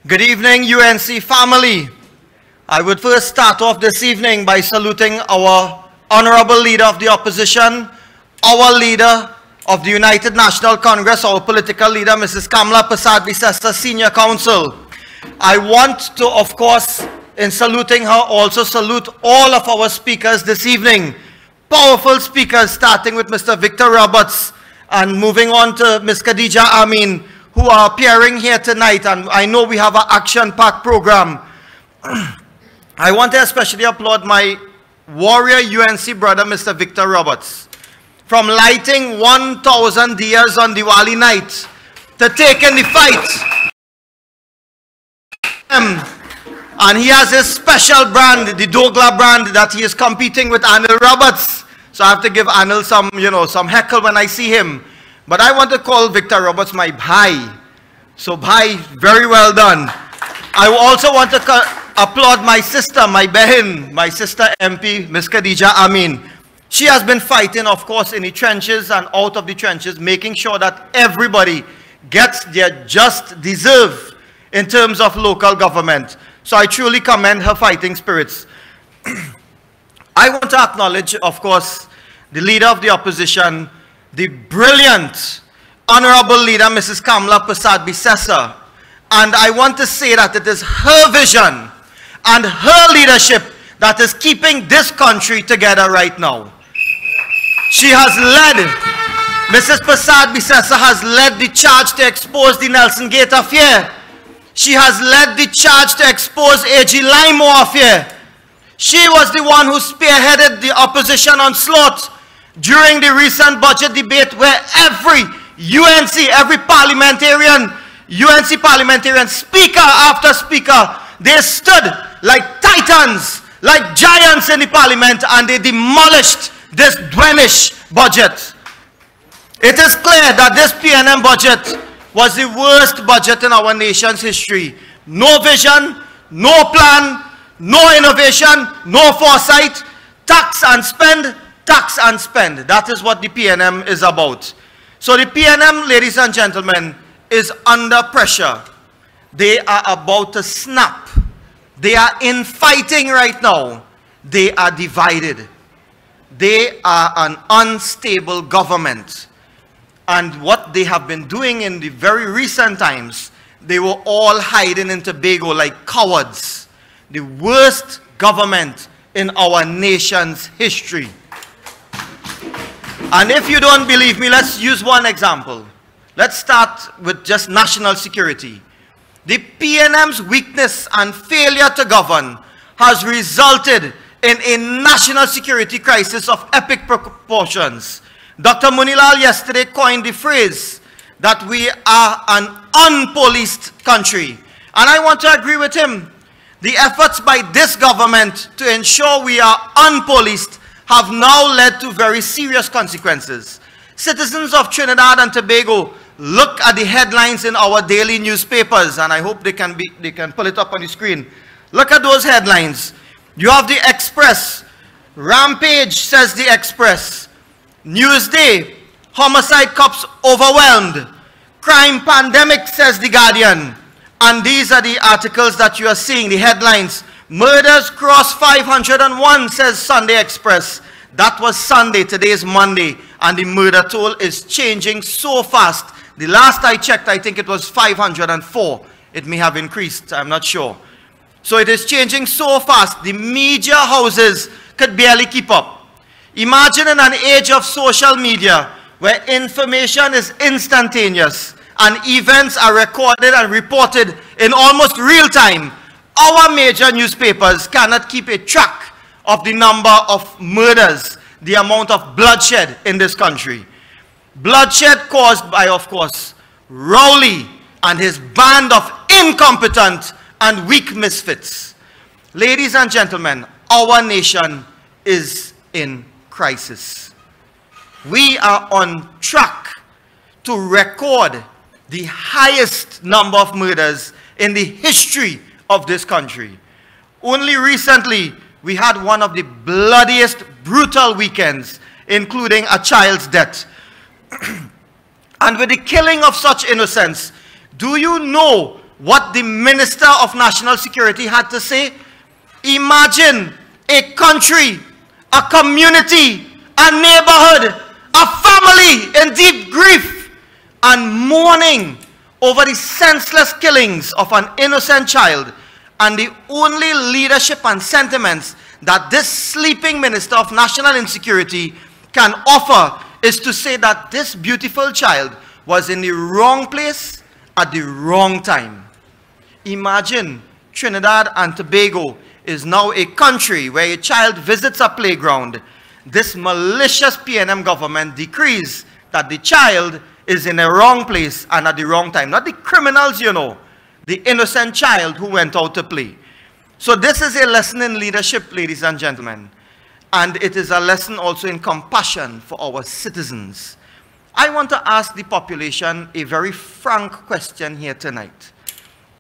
Good evening, UNC family. I would first start off this evening by saluting our honorable leader of the opposition, our leader of the United National Congress, our political leader, Mrs. Kamala Persad-Bissessar, Senior Counsel. I want to, of course, in saluting her, also salute all of our speakers this evening. Powerful speakers, starting with Mr. Victor Roberts and moving on to Ms. Khadija Amin, who are appearing here tonight, and I know we have an action-packed program. I want to especially applaud my warrior UNC brother, Mr. Victor Roberts, from lighting 1,000 diyas on Diwali night to taking the fight. And he has his special brand, the Dogla brand, that he is competing with Anil Roberts. So I have to give Anil some, some heckle when I see him. But I want to call Victor Roberts my bhai. So bhai, very well done. I also want to applaud my sister, my behin, my sister MP, Ms. Khadija Amin. She has been fighting, of course, in the trenches and out of the trenches, making sure that everybody gets their just deserve in terms of local government. So I truly commend her fighting spirits. I want to acknowledge, of course, the leader of the opposition, the brilliant, honorable leader, Mrs. Kamala Persad-Bissessar. And I want to say that it is her vision and her leadership that is keeping this country together right now. She has led, Mrs. Persad-Bissessar has led the charge to expose the Nelson Gate affair. She has led the charge to expose AG Limo affair. She was the one who spearheaded the opposition onslaught during the recent budget debate, where every UNC parliamentarian, speaker after speaker, they stood like titans, like giants in the parliament, and they demolished this Dwenish budget. It is clear that this PNM budget was the worst budget in our nation's history. No vision, no plan, no innovation, no foresight, tax and spend, tax and spend. That is what the PNM is about. So the PNM, ladies and gentlemen, is under pressure. They are about to snap. They are infighting right now. They are divided. They are an unstable government. And what they have been doing in the very recent times, they were all hiding in Tobago like cowards. The worst government in our nation's history. And if you don't believe me, let's use one example. Let's start with just national security. The PNM's weakness and failure to govern has resulted in a national security crisis of epic proportions. Dr. Munilal yesterday coined the phrase that we are an unpoliced country. And I want to agree with him. The efforts by this government to ensure we are unpoliced have now led to very serious consequences. Citizens of Trinidad and Tobago, look at the headlines in our daily newspapers, and I hope they can pull it up on the screen. Look at those headlines. You have the Express. Rampage, says the Express. Newsday, homicide cops overwhelmed. Crime pandemic, says the Guardian. And these are the articles that you are seeing, the headlines. Murders cross 501, says Sunday Express. That was Sunday, today is Monday, and the murder toll is changing so fast. The last I checked, I think it was 504. It may have increased, I'm not sure. So it is changing so fast, the media houses could barely keep up. Imagine in an age of social media, where information is instantaneous, and events are recorded and reported in almost real time. Our major newspapers cannot keep a track of the number of murders, the amount of bloodshed in this country. Bloodshed caused by, of course, Rowley and his band of incompetent and weak misfits. Ladies and gentlemen, our nation is in crisis. We are on track to record the highest number of murders in the history of this country. Only recently, we had one of the bloodiest, brutal weekends, including a child's death. And with the killing of such innocents, do you know what the Minister of National Security had to say? Imagine a country, a community, a neighborhood, a family in deep grief and mourning over the senseless killings of an innocent child, and the only leadership and sentiments that this sleeping Minister of National Insecurity can offer is to say that this beautiful child was in the wrong place at the wrong time. Imagine Trinidad and Tobago is now a country where a child visits a playground. This malicious PNM government decrees that the child is in the wrong place and at the wrong time. Not the criminals, you know, the innocent child who went out to play. So this is a lesson in leadership, ladies and gentlemen. And it is a lesson also in compassion for our citizens. I want to ask the population a very frank question here tonight.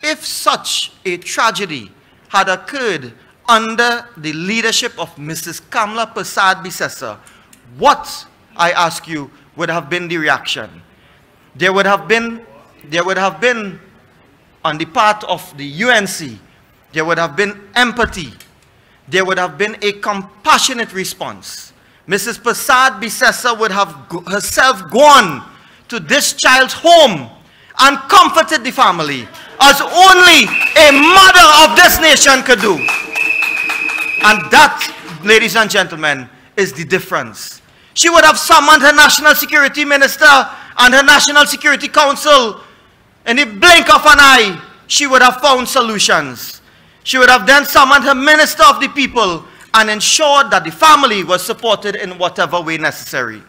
If such a tragedy had occurred under the leadership of Mrs. Kamla Persad-Bissessar, what, I ask you, would have been the reaction? There would have been on the part of the UNC, there would have been empathy. There would have been a compassionate response. Mrs. Persad-Bissessar would have herself gone to this child's home and comforted the family as only a mother of this nation could do. And that, ladies and gentlemen, is the difference. She would have summoned her National Security Minister and her National Security Council. In the blink of an eye, she would have found solutions. She would have then summoned her Minister of the People and ensured that the family was supported in whatever way necessary.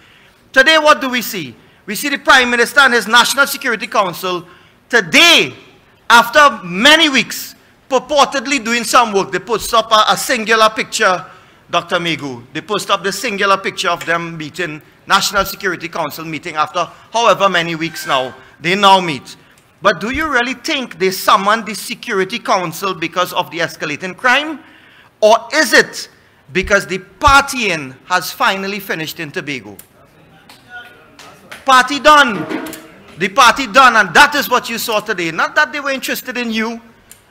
Today, what do we see? We see the Prime Minister and his National Security Council today, after many weeks, purportedly doing some work. They post up a singular picture, Dr. Megu. They post up the singular picture of them meeting, National Security Council meeting after however many weeks now. They now meet. But do you really think they summoned the Security Council because of the escalating crime? Or is it because the partying has finally finished in Tobago? Party done. The party done, and that is what you saw today. Not that they were interested in you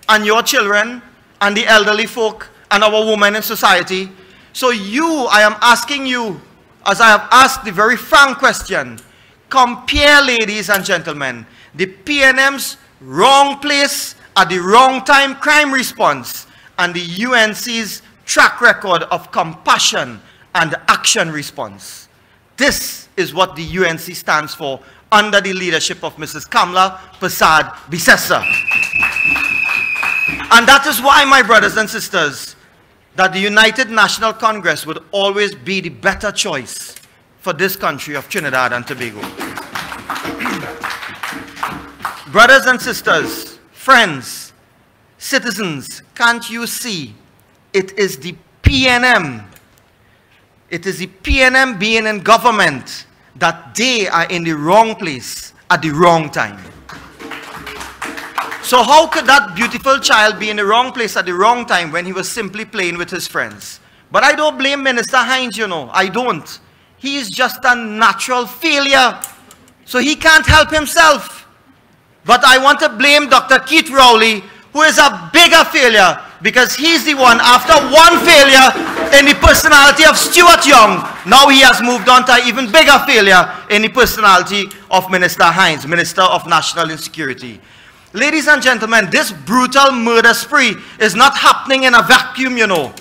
and your children and the elderly folk and our women in society. So I am asking you, as I have asked the very frank question, compare, ladies and gentlemen, the PNM's wrong place at the wrong time crime response and the UNC's track record of compassion and action response. This is what the UNC stands for under the leadership of Mrs. Kamla Persad-Bissessar. And that is why, my brothers and sisters, that the United National Congress would always be the better choice for this country of Trinidad and Tobago. Brothers and sisters, friends, citizens, can't you see it is the PNM? It is the PNM being in government that they are in the wrong place at the wrong time. So how could that beautiful child be in the wrong place at the wrong time when he was simply playing with his friends? But I don't blame Minister Hines, you know. I don't. He is just a natural failure. So he can't help himself. But I want to blame Dr. Keith Rowley, who is a bigger failure, because he's the one, after one failure in the personality of Stuart Young, now he has moved on to an even bigger failure in the personality of Minister Hines, Minister of National Insecurity. Ladies and gentlemen, this brutal murder spree is not happening in a vacuum, you know.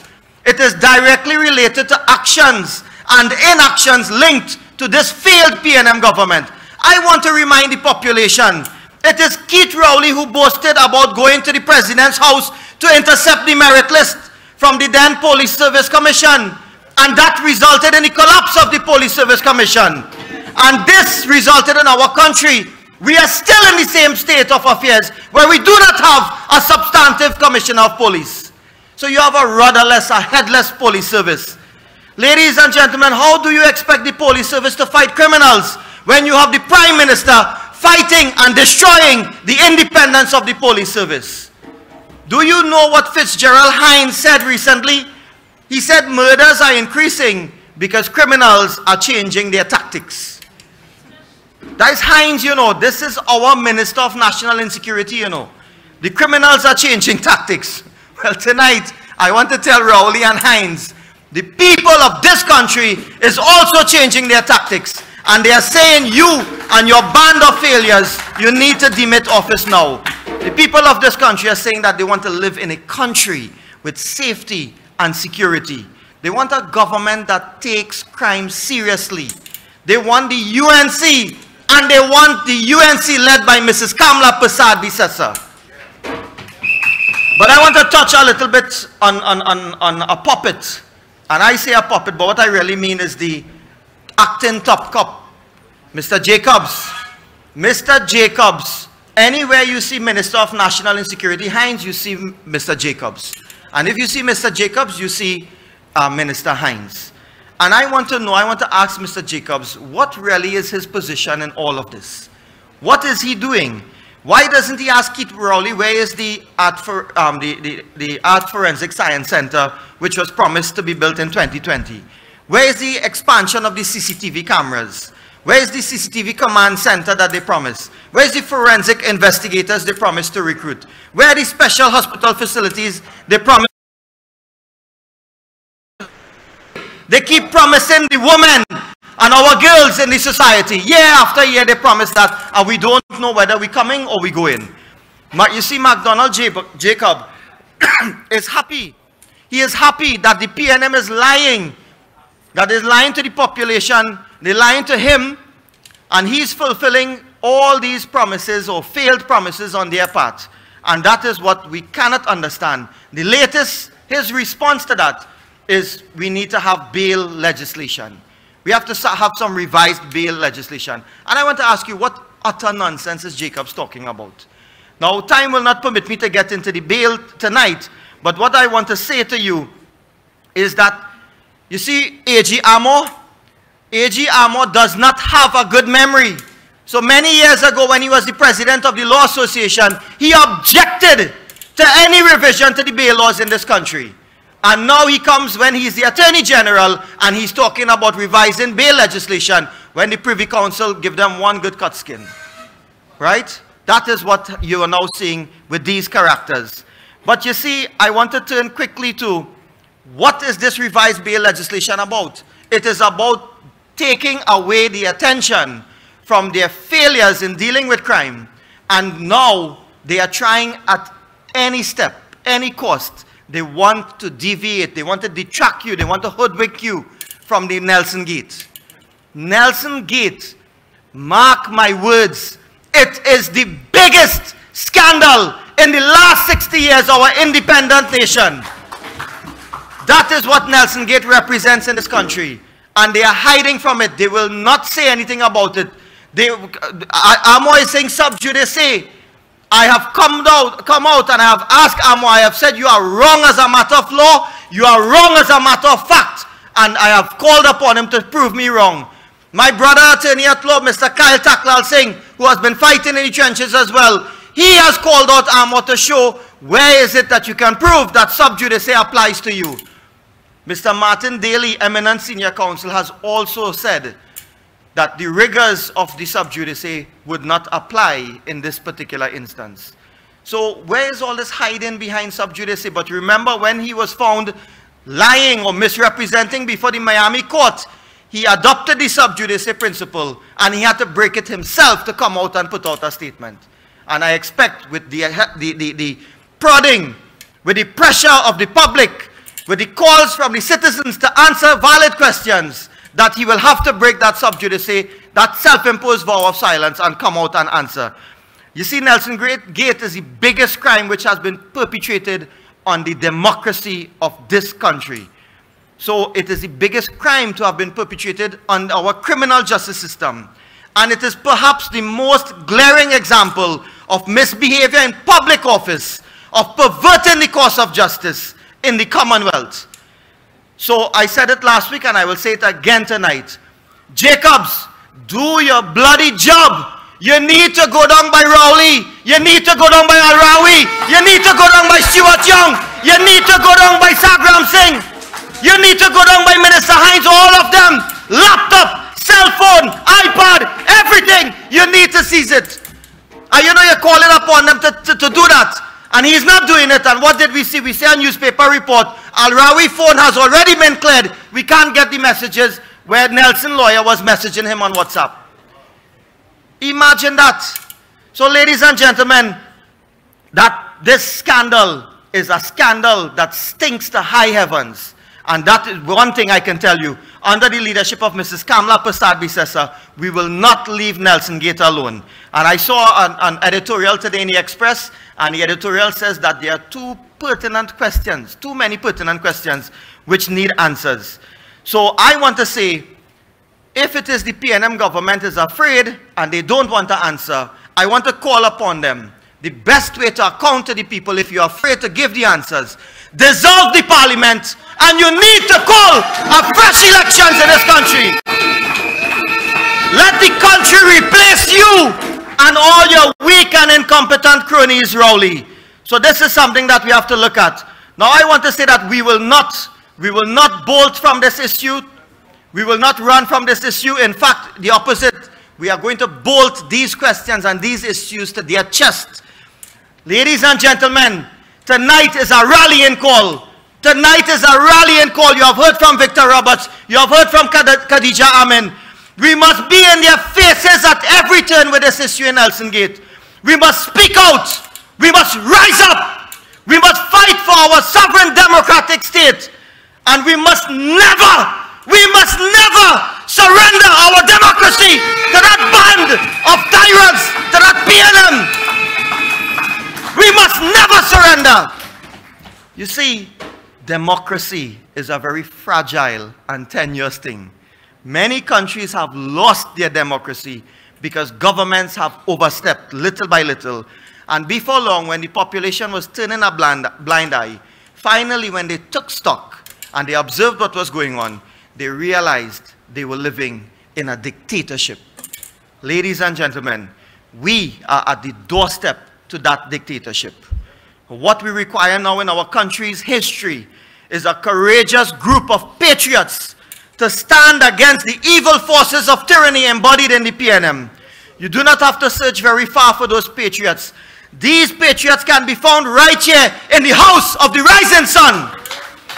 It is directly related to actions and inactions linked to this failed PNM government. I want to remind the population, it is Keith Rowley who boasted about going to the President's house to intercept the merit list from the then Police Service Commission. And that resulted in the collapse of the Police Service Commission. And this resulted in our country. We are still in the same state of affairs where we do not have a substantive commissioner of police. So you have a rudderless, a headless police service. Ladies and gentlemen, how do you expect the police service to fight criminals when you have the Prime Minister fighting and destroying the independence of the police service? Do you know what Fitzgerald Hines said recently? He said murders are increasing because criminals are changing their tactics. That is Hines, you know. This is our Minister of National Insecurity, you know. The criminals are changing tactics. Well, tonight, I want to tell Rowley and Hines, the people of this country is also changing their tactics. And they are saying, you and your band of failures, you need to demit office now. The people of this country are saying that they want to live in a country with safety and security. They want a government that takes crime seriously. They want the UNC, and they want the UNC led by Mrs. Kamla Persad-Bissessar. But I want to touch a little bit on a puppet. And I say a puppet, but what I really mean is the acting top cop, Mr. Jacobs. Mr. Jacobs, anywhere you see Minister of National Insecurity Hines, you see Mr. Jacobs. And if you see Mr. Jacobs, you see Minister Hines. And I want to know, I want to ask Mr. Jacobs, what really is his position in all of this? What is he doing? Why doesn't he ask Keith Rowley, where is the Art Forensic Science Center, which was promised to be built in 2020? Where is the expansion of the CCTV cameras? Where is the CCTV command center that they promised? Where is the forensic investigators they promised to recruit? Where are the special hospital facilities they promised? They keep promising the women and our girls in the society. Year after year they promise that, and we don't know whether we're coming or we go in. You see, McDonald Jacob is happy. He is happy that the PNM is lying. That is lying to the population. They're lying to him. And he's fulfilling all these promises or failed promises on their part. And that is what we cannot understand. The latest, his response to that is we need to have bail legislation. We have to have some revised bail legislation. And I want to ask you, what utter nonsense is Jacobs talking about? Now, time will not permit me to get into the bail tonight, but what I want to say to you is that, you see, A.G. Amor does not have a good memory. So many years ago, when he was the president of the Law Association, he objected to any revision to the bail laws in this country. And now he comes when he's the Attorney General and he's talking about revising bail legislation when the Privy Council give them one good cut skin. Right? That is what you are now seeing with these characters. But you see, I want to turn quickly to what is this revised bail legislation about? It is about taking away the attention from their failures in dealing with crime. And now they are trying at any step, any cost. They want to deviate, they want to detract you, they want to hoodwink you from the Nelson Gate. Nelson Gate, mark my words, it is the biggest scandal in the last 60 years of our independent nation. That is what Nelson Gate represents in this country. And they are hiding from it. They will not say anything about it. Amor is saying sub judice. I have come out and I have asked Amor, I have said you are wrong as a matter of law, you are wrong as a matter of fact, and I have called upon him to prove me wrong. My brother attorney at law, Mr. Kyle Taklal Singh, who has been fighting in the trenches as well, he has called out Amor to show where is it that you can prove that sub judice applies to you. Mr. Martin Daly, eminent senior counsel, has also said that the rigors of the sub judice would not apply in this particular instance. So where is all this hiding behind sub judice? But remember, when he was found lying or misrepresenting before the Miami court, he adopted the sub judice principle and he had to break it himself to come out and put out a statement. And I expect with the prodding, with the pressure of the public, with the calls from the citizens to answer valid questions, that he will have to break that sub judice, that self-imposed vow of silence, and come out and answer. You see, Nelson Gate is the biggest crime which has been perpetrated on the democracy of this country. So it is the biggest crime to have been perpetrated on our criminal justice system. And it is perhaps the most glaring example of misbehavior in public office, of perverting the course of justice in the Commonwealth. So I said it last week and I will say it again tonight. Jacobs, do your bloody job. You need to go down by Rowley. You need to go down by Arawi. You need to go down by Stuart Young. You need to go down by Sagram Singh. You need to go down by Minister Hines, all of them. Laptop, cell phone, iPad, everything. You need to seize it. And you know you're calling upon them to do that. And he's not doing it. And what did we see? We see a newspaper report. Al-Rawi phone has already been cleared. We can't get the messages where Nelson Lawyer was messaging him on WhatsApp. Imagine that. So ladies and gentlemen, that this scandal is a scandal that stinks to high heavens. And that is one thing I can tell you. Under the leadership of Mrs. Kamla Persad-Bissessar, we will not leave Nelson Gate alone. And I saw an editorial today in the Express, and the editorial says that there are too many pertinent questions which need answers. So I want to say, if it is the PNM government is afraid and they don't want to answer, I want to call upon them. The best way to account to the people, if you're afraid to give the answers, dissolve the parliament, and you need to call a fresh elections in this country. Let the country replace you and all your weak and incompetent cronies, Rowley. So this is something that we have to look at. Now I want to say that we will not bolt from this issue. We will not run from this issue. In fact, the opposite. We are going to bolt these questions and these issues to their chest. Ladies and gentlemen, tonight is a rallying call. Tonight is a rallying call. You have heard from Victor Roberts. You have heard from Khadija Amin. We must be in their faces at every turn with this issue in Nelson Gate. We must speak out. We must rise up. We must fight for our sovereign democratic state. And we must never surrender our democracy to that band of tyrants, to that PNM. We must never surrender. You see, democracy is a very fragile and tenuous thing. Many countries have lost their democracy because governments have overstepped little by little. And before long, when the population was turning a blind eye, finally when they took stock and they observed what was going on, they realized they were living in a dictatorship. Ladies and gentlemen, we are at the doorstep to that dictatorship. What we require now in our country's history is a courageous group of patriots to stand against the evil forces of tyranny embodied in the PNM. You do not have to search very far for those patriots. These patriots can be found right here in the house of the rising sun.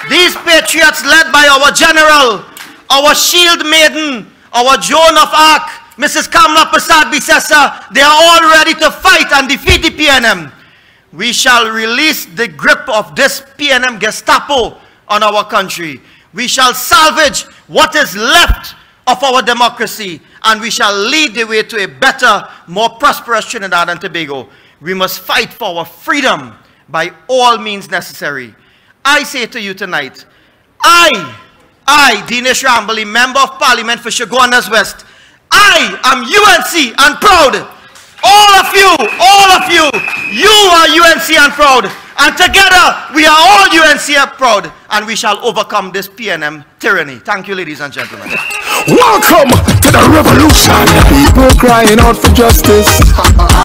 These patriots led by our general, our shield maiden, our Joan of Arc, Mrs. Kamla Persad-Bissessar, they are all ready to fight and defeat the PNM. We shall release the grip of this PNM Gestapo on our country. We shall salvage what is left of our democracy, and we shall lead the way to a better, more prosperous Trinidad and Tobago. We must fight for our freedom by all means necessary. I say to you tonight, I, Dinesh Rambally, Member of Parliament for Chaguanas West, I am UNC and proud. All of you, you are UNC and proud. And together, we are all UNC and proud. And we shall overcome this PNM tyranny. Thank you, ladies and gentlemen. Welcome to the revolution. People crying out for justice.